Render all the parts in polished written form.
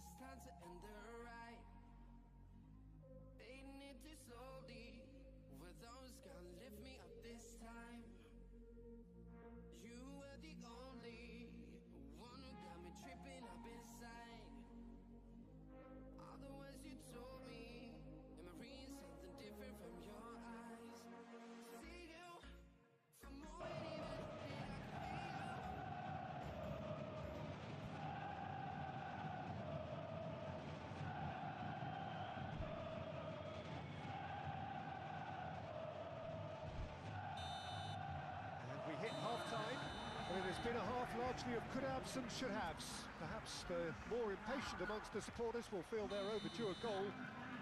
it's time to end the ride. Fading it too slowly. Were those gonna lift me up this time? You were the only one who got me tripping up inside. All the words you told me, am I reading something different from your eyes? See you for more than even hoping I could be you. And we hit half-time, but it has been a half largely of could-haves and should-haves. Perhaps the more impatient amongst the supporters will feel they're overdue a goal,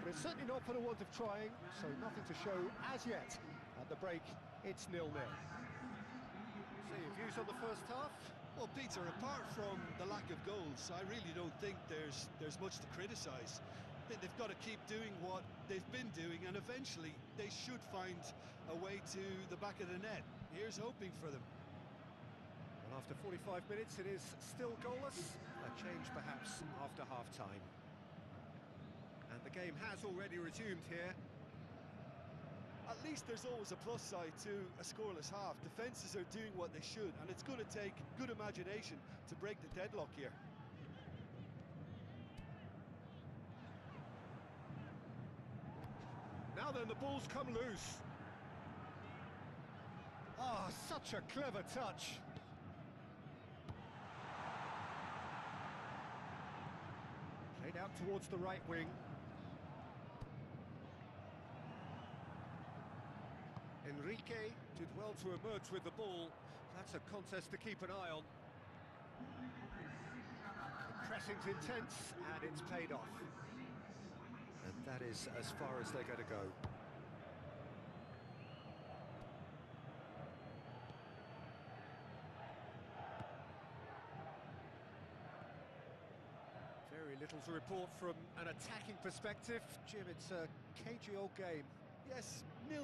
but it's certainly not for the want of trying, so nothing to show as yet. At the break, it's 0-0. So your views on the first half? Well, Peter, apart from the lack of goals, I really don't think there's much to criticise. They've got to keep doing what they've been doing, and eventually they should find a way to the back of the net. Here's hoping for them. Well, after 45 minutes, it is still goalless. A change, perhaps, after half-time. And the game has already resumed here. At least there's always a plus side to a scoreless half. Defences are doing what they should, and it's going to take good imagination to break the deadlock here. Now then, the ball's come loose. Ah, such a clever touch. Played out towards the right wing. Enrique did well to emerge with the ball. That's a contest to keep an eye on. The pressing's intense, and it's paid off. And that is as far as they're going to go. Very little to report from an attacking perspective. Jim, it's a cagey old game. Yes, 0-0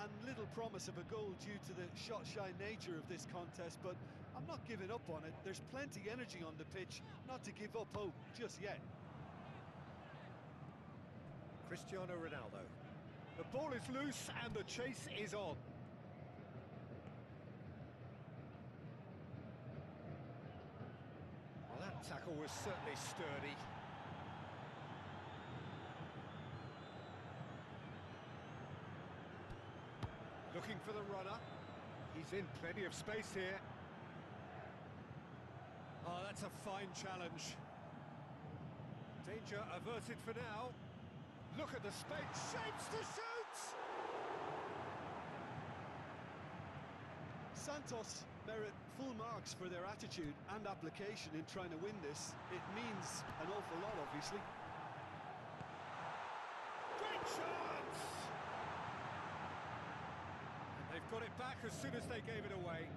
and little promise of a goal due to the shot-shy nature of this contest, but I'm not giving up on it. There's plenty energy on the pitch, not to give up hope just yet. Cristiano Ronaldo. The ball is loose and the chase is on. Well, that tackle was certainly sturdy. Looking for the runner. He's in plenty of space here. Oh, that's a fine challenge. Danger averted for now. Look at the space, shapes to shoot! Santos merit full marks for their attitude and application in trying to win this. It means an awful lot, obviously. Great chance! And they've got it back as soon as they gave it away.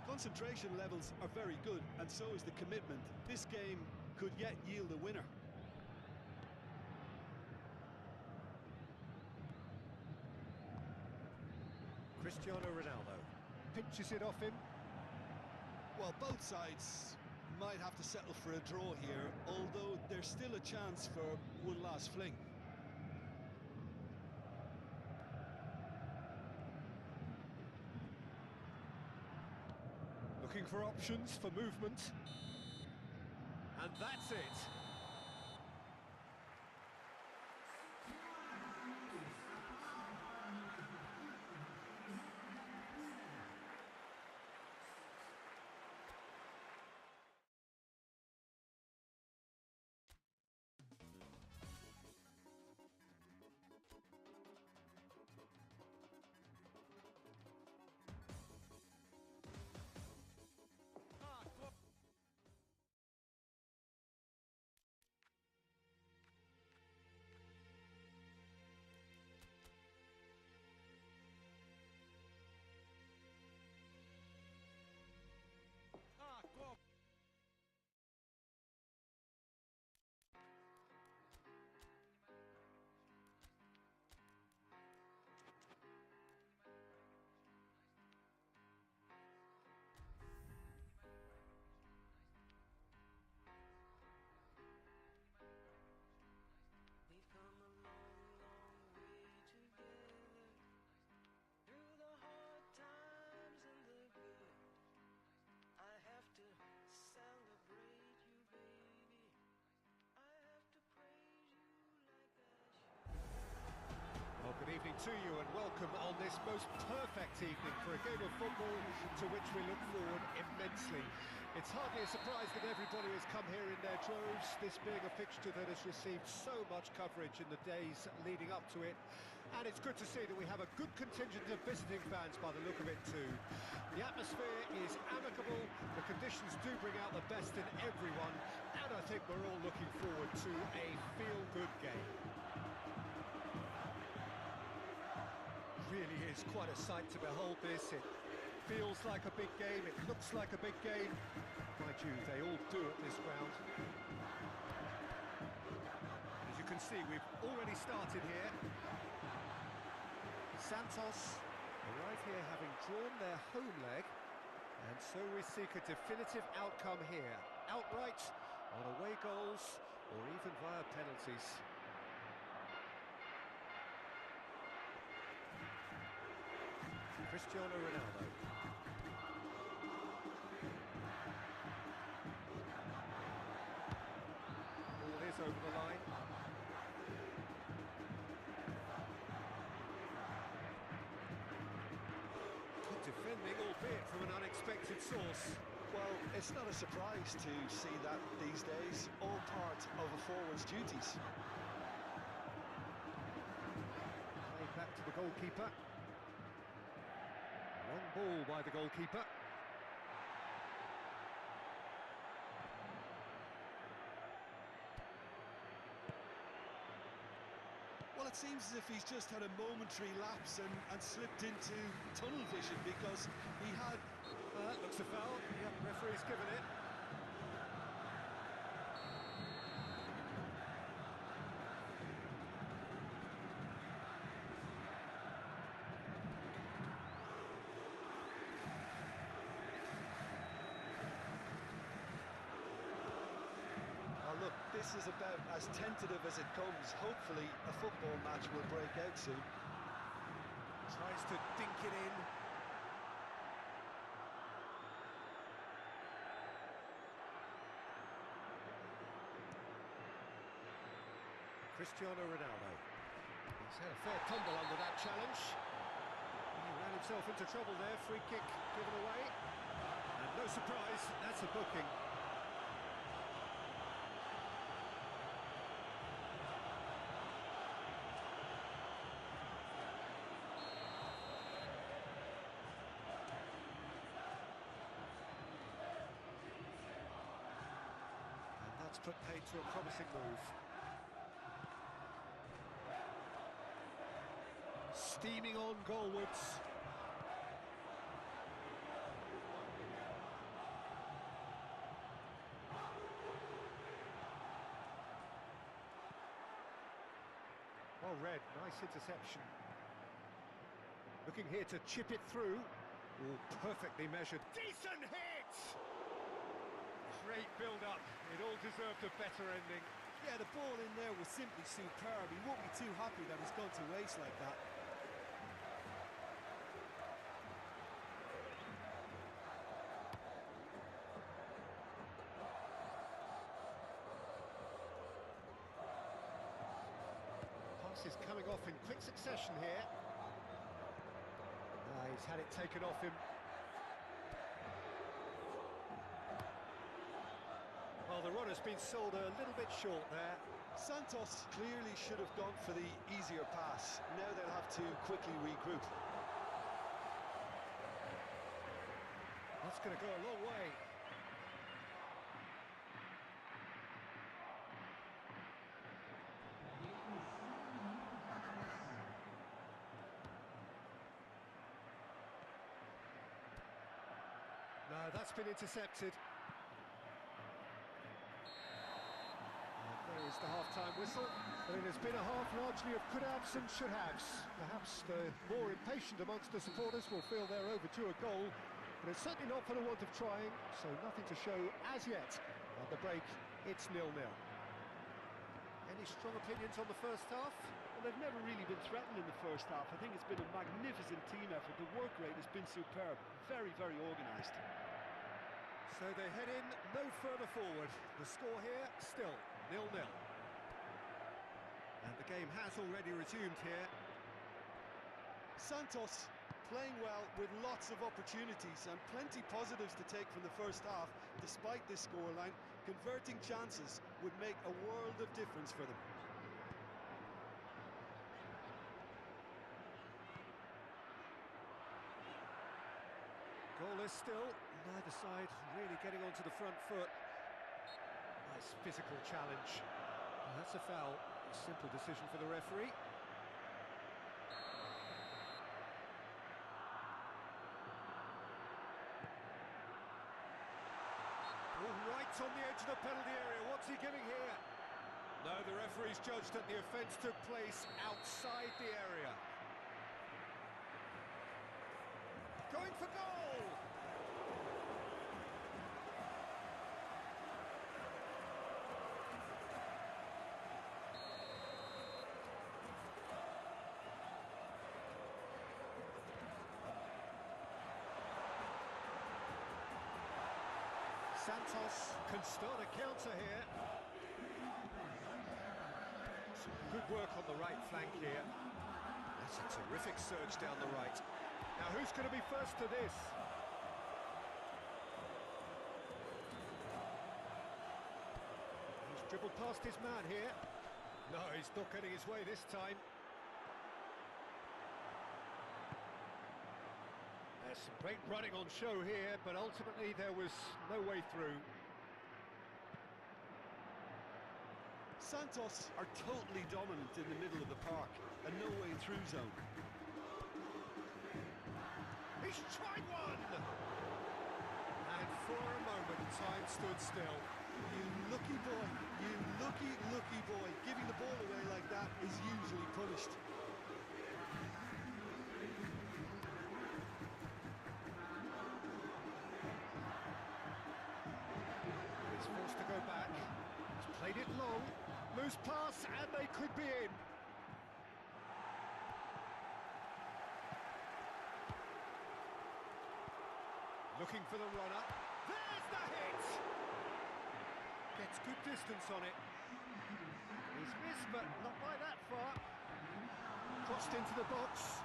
Concentration levels are very good, and so is the commitment. This game could yet yield a winner. Cristiano Ronaldo pinches it off him. Well, both sides might have to settle for a draw here, although there's still a chance for one last fling. Looking for options for movement. And that's it. evening to you and welcome on this most perfect evening for a game of football to which we look forward immensely. It's hardly a surprise that everybody has come here in their droves, this being a fixture that has received so much coverage in the days leading up to it. And it's good to see that we have a good contingent of visiting fans by the look of it too. The atmosphere is amicable, the conditions do bring out the best in everyone, and I think we're all looking forward to a feel-good game. Really is quite a sight to behold this. It feels like a big game, it looks like a big game. Mind you, they all do at this ground. As you can see, we've already started here. Santos arrive here having drawn their home leg, and so we seek a definitive outcome here. Outright, on away goals, or even via penalties. Cristiano Ronaldo. Ball is over the line. Good defending, albeit from an unexpected source. Well, it's not a surprise to see that these days, all part of a forward's duties. Played back to the goalkeeper. Long ball by the goalkeeper. Well, it seems as if he's just had a momentary lapse and slipped into tunnel vision because he had... That looks a foul. Yep, referee's given it. Look, this is about as tentative as it comes. Hopefully a football match will break out soon. Tries to dink it in. Cristiano Ronaldo. He's had a fair tumble under that challenge. He ran himself into trouble there. Free kick given away. And no surprise, that's a booking. Put paid to a promising move. Steaming on goalwards. Well read, nice interception. Looking here to chip it through. Oh, perfectly measured. Decent hit! Great build-up. It all deserved a better ending. Yeah, the ball in there was simply superb. He won't be too happy that he's gone to waste like that. Pass is coming off in quick succession here. He's had it taken off him. Well, the run has been sold a little bit short there. Santos clearly should have gone for the easier pass. Now they'll have to quickly regroup. That's going to go a long way. No, that's been intercepted. There is the half-time whistle. But it has been a half largely of could-haves and should-haves. Perhaps the more impatient amongst the supporters will feel they're overdue a goal, but it's certainly not for the want of trying, so nothing to show as yet. At the break, it's 0-0. Any strong opinions on the first half? Well, they've never really been threatened in the first half. I think it's been a magnificent team effort. The work rate has been superb. Very, very organised. So they head in no further forward. The score here, still 0-0. And the game has already resumed here. Santos playing well with lots of opportunities and plenty positives to take from the first half. Despite this scoreline, converting chances would make a world of difference for them. Goalless still, neither side really getting onto the front foot. Nice physical challenge. And that's a foul. Simple decision for the referee. All right on the edge of the penalty area. What's he giving here? No, the referee's judged that the offence took place outside the area. Going for goal! Santos can start a counter here. Some good work on the right flank here. That's a terrific surge down the right. Now who's going to be first to this? He's dribbled past his man here. No, he's not getting his way this time. There's some great running on show here, but ultimately there was no way through. Santos are totally dominant in the middle of the park, a no-way-through zone. He's tried one! And for a moment, time stood still. You lucky boy, you lucky boy. Giving the ball away like that is usually punished. He's forced to go back. He's played it long. Loose pass, and they could be in. Looking for the runner. There's the hit! Gets good distance on it. He's missed, but not by that far. Crossed into the box.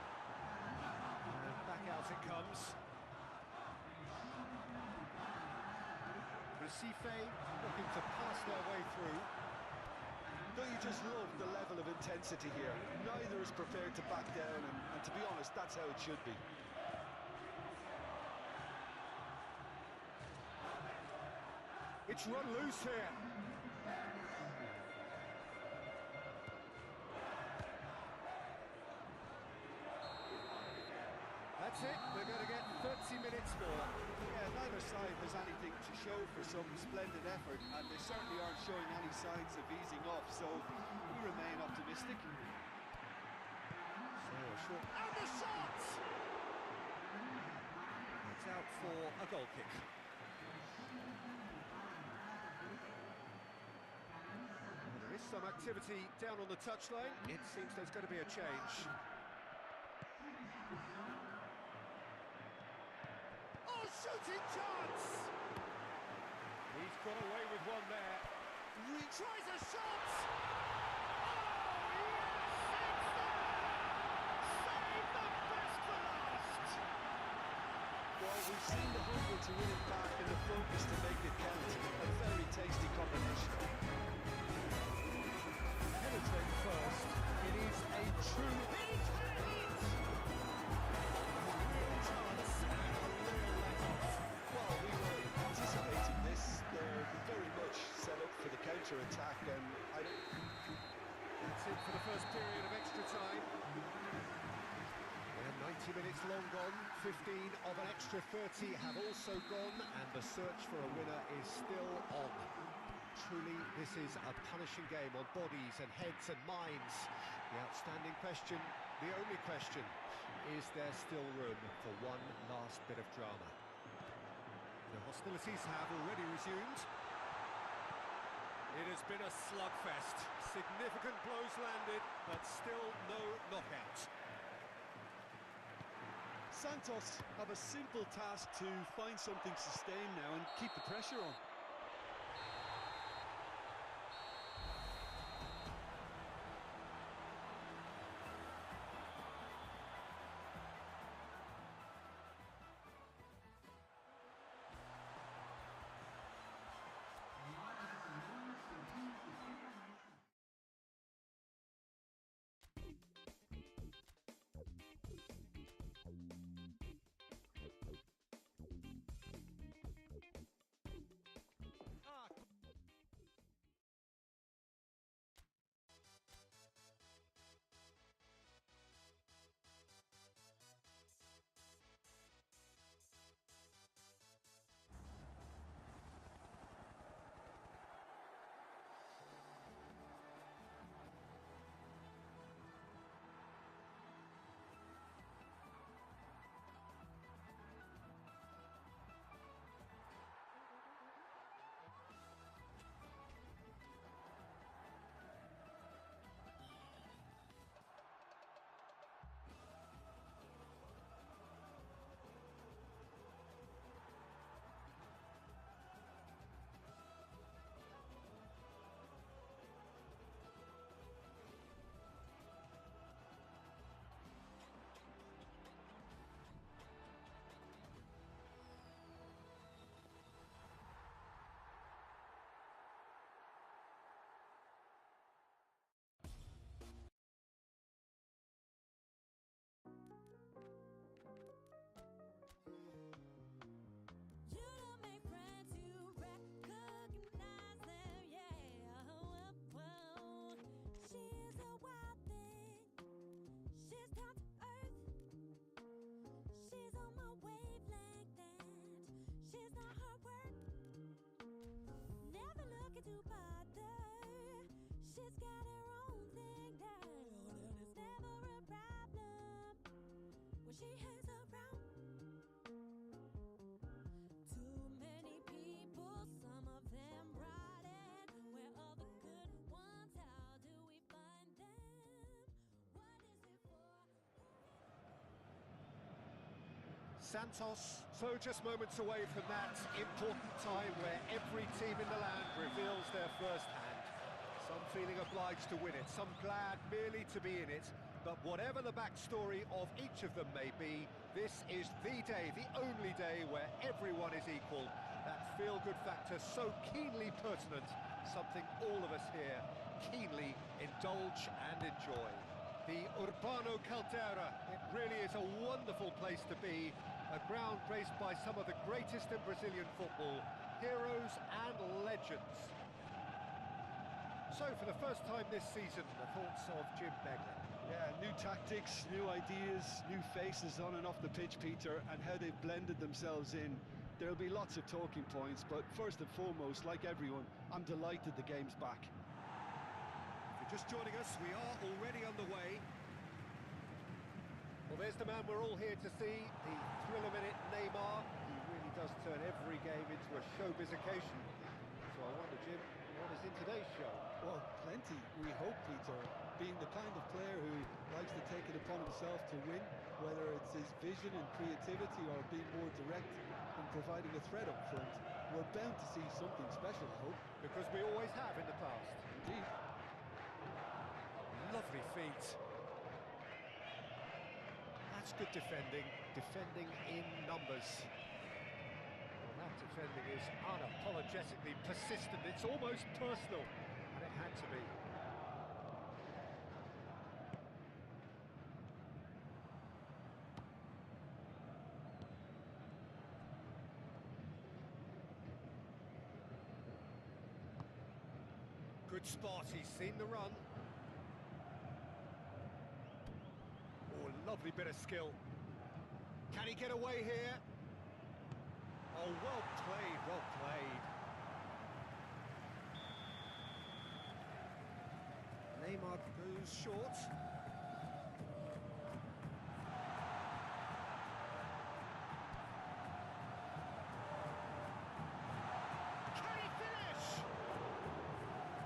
And back out it comes. Recife looking to pass their way through. Don't you just love the level of intensity here? Neither is prepared to back down, and to be honest, that's how it should be. It's run loose here. That's it, they're going to get 30 minutes more. Yeah, neither side has anything to show for some splendid effort, and they certainly aren't showing any signs of easing off, so we remain optimistic. Short. And the shot! It's out for a goal kick. There is some activity down on the touchline. It seems there's going to be a change. Oh, shooting chance! He's got away with one there. He tries a shot! Well, we've seen the hunger to win it back and the focus to make it count. A very tasty combination. Penetrate first. It is a true hit! Well, we were anticipating this. They're very much set up for the counter-attack, and I don't... That's it for the first period of extra time. 90 minutes long gone, 15 of an extra 30 have also gone, and the search for a winner is still on. Truly, this is a punishing game on bodies and heads and minds. The outstanding question, the only question, is there still room for one last bit of drama? The hostilities have already resumed. It has been a slugfest. Significant blows landed, but still no knockout. Santos have a simple task to find something sustained now and keep the pressure on. her wavelength and she's not her work. Never looking to bother. She's got her own thing down, and it's never a problem when she hangs around. Too many people, some of them rotten. Where are the good ones? How do we find them? What is it for? Santos, so just moments away from that important time where every team in the land reveals their first hand. Some feeling obliged to win it, some glad merely to be in it. But whatever the backstory of each of them may be, this is the day, the only day where everyone is equal. That feel-good factor so keenly pertinent, something all of us here keenly indulge and enjoy. The Urbano Caldera, it really is a wonderful place to be, a ground graced by some of the greatest in Brazilian football, heroes and legends. So, for the first time this season, the thoughts of Jim Beglin. Yeah, new tactics, new ideas, new faces on and off the pitch, Peter, and how they've blended themselves in. There'll be lots of talking points, but first and foremost, like everyone, I'm delighted the game's back. If you're just joining us, we are already underway. Well, there's the man we're all here to see, the thriller-minute Neymar. He really does turn every game into a showbiz occasion. So I wonder, Jim, what is in today's show? Well, plenty, we hope, Peter. Being the kind of player who likes to take it upon himself to win, whether it's his vision and creativity or being more direct and providing a threat up front, we're bound to see something special, I hope. Because we always have in the past. Indeed. Lovely feet. That's good defending in numbers. Well, that defending is unapologetically persistent, it's almost personal, and it had to be. Good spot, he's seen the run. Oh, lovely bit of skill. Can he get away here? Oh, well played, well played. Neymar goes short. Can he finish?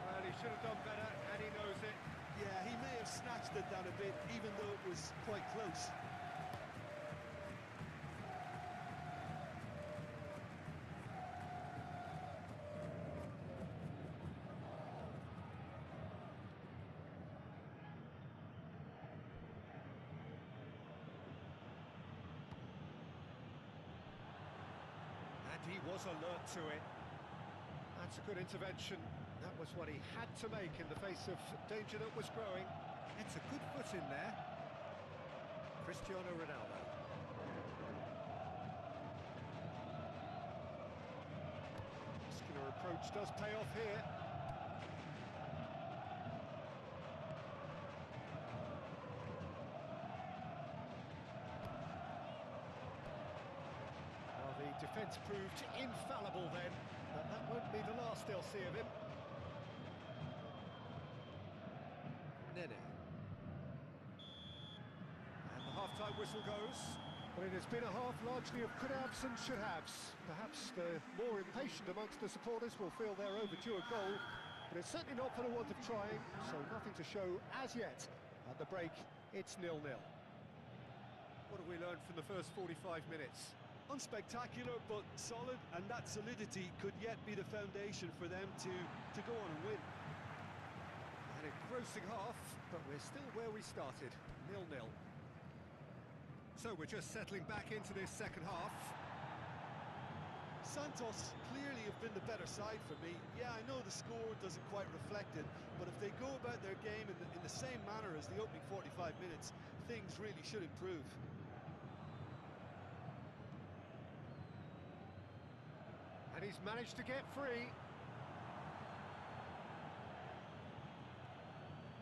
Well, he should have done better, and he knows it. Yeah, he may have snatched at that a bit, even though it was quite close. And he was alert to it. That's a good intervention. That was what he had to make in the face of danger that was growing. It's a good foot in there. Cristiano Ronaldo. Muscular approach does pay off here. Well, the defence proved infallible then, but that won't be the last they'll see of him. Nene. And the half-time whistle goes. But it has been a half largely of could-haves and should-haves. Perhaps the more impatient amongst the supporters will feel they're overdue a goal, but it's certainly not for the want of trying, so nothing to show as yet. At the break, it's 0-0. What have we learned from the first 45 minutes? Unspectacular, but solid, and that solidity could yet be the foundation for them to go on and win. An engrossing half, but we're still where we started, 0-0. So we're just settling back into this second half. Santos clearly have been the better side for me. Yeah, I know the score doesn't quite reflect it, but if they go about their game in the same manner as the opening 45 minutes, things really should improve. And he's managed to get free.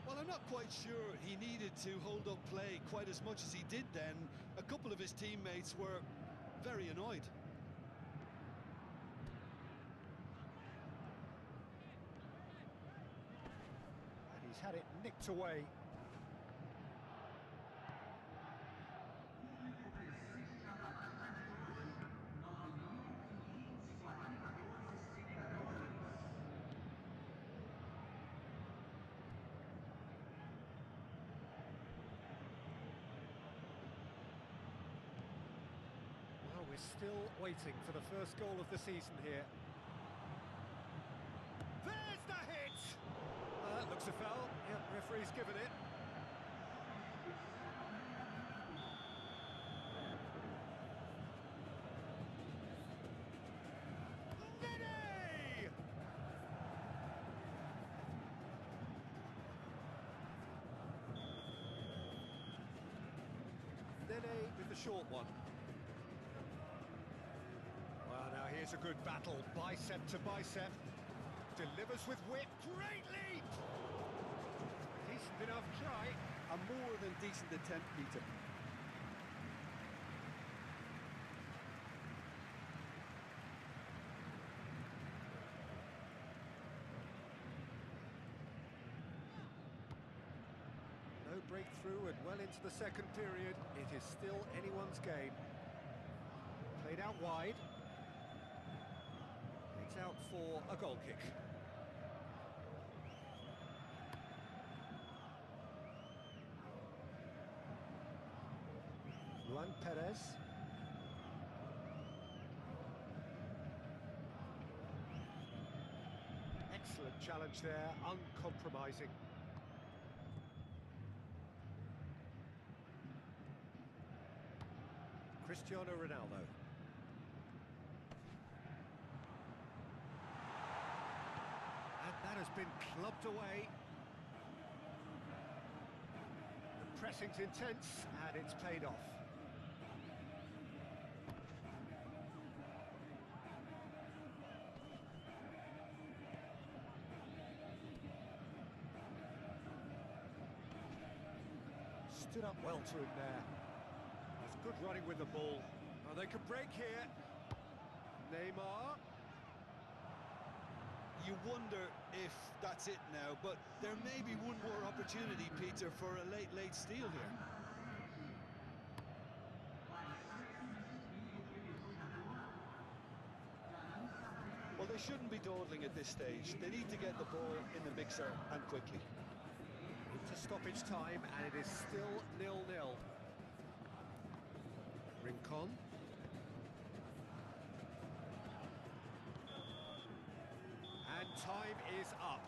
Well, I'm not quite sure he needed to hold up play quite as much as he did then. A couple of his teammates were very annoyed. And he's had it nicked away. Well, we're still waiting for the first goal of the season here. There's the hit! Looks a foul. Yep, referee's given it. Nene with the short one. Well, now here's a good battle, bicep to bicep. Delivers with whip, great leap! Decent enough try. A more than decent attempt, Peter. No breakthrough and well into the second period. It is still anyone's game. Played out wide. It's out for a goal kick. Juan Perez. Excellent challenge there, uncompromising. Cristiano Ronaldo. And that has been clubbed away. The pressing's intense and it's paid off. Stood up well to him there. It's good running with the ball. Oh, they could break here. Neymar. You wonder if that's it now, but there may be one more opportunity, Peter, for a late steal here. Well, they shouldn't be dawdling at this stage. They need to get the ball in the mixer and quickly. Into stoppage time, and it is still 0-0. Rincon. And time is up.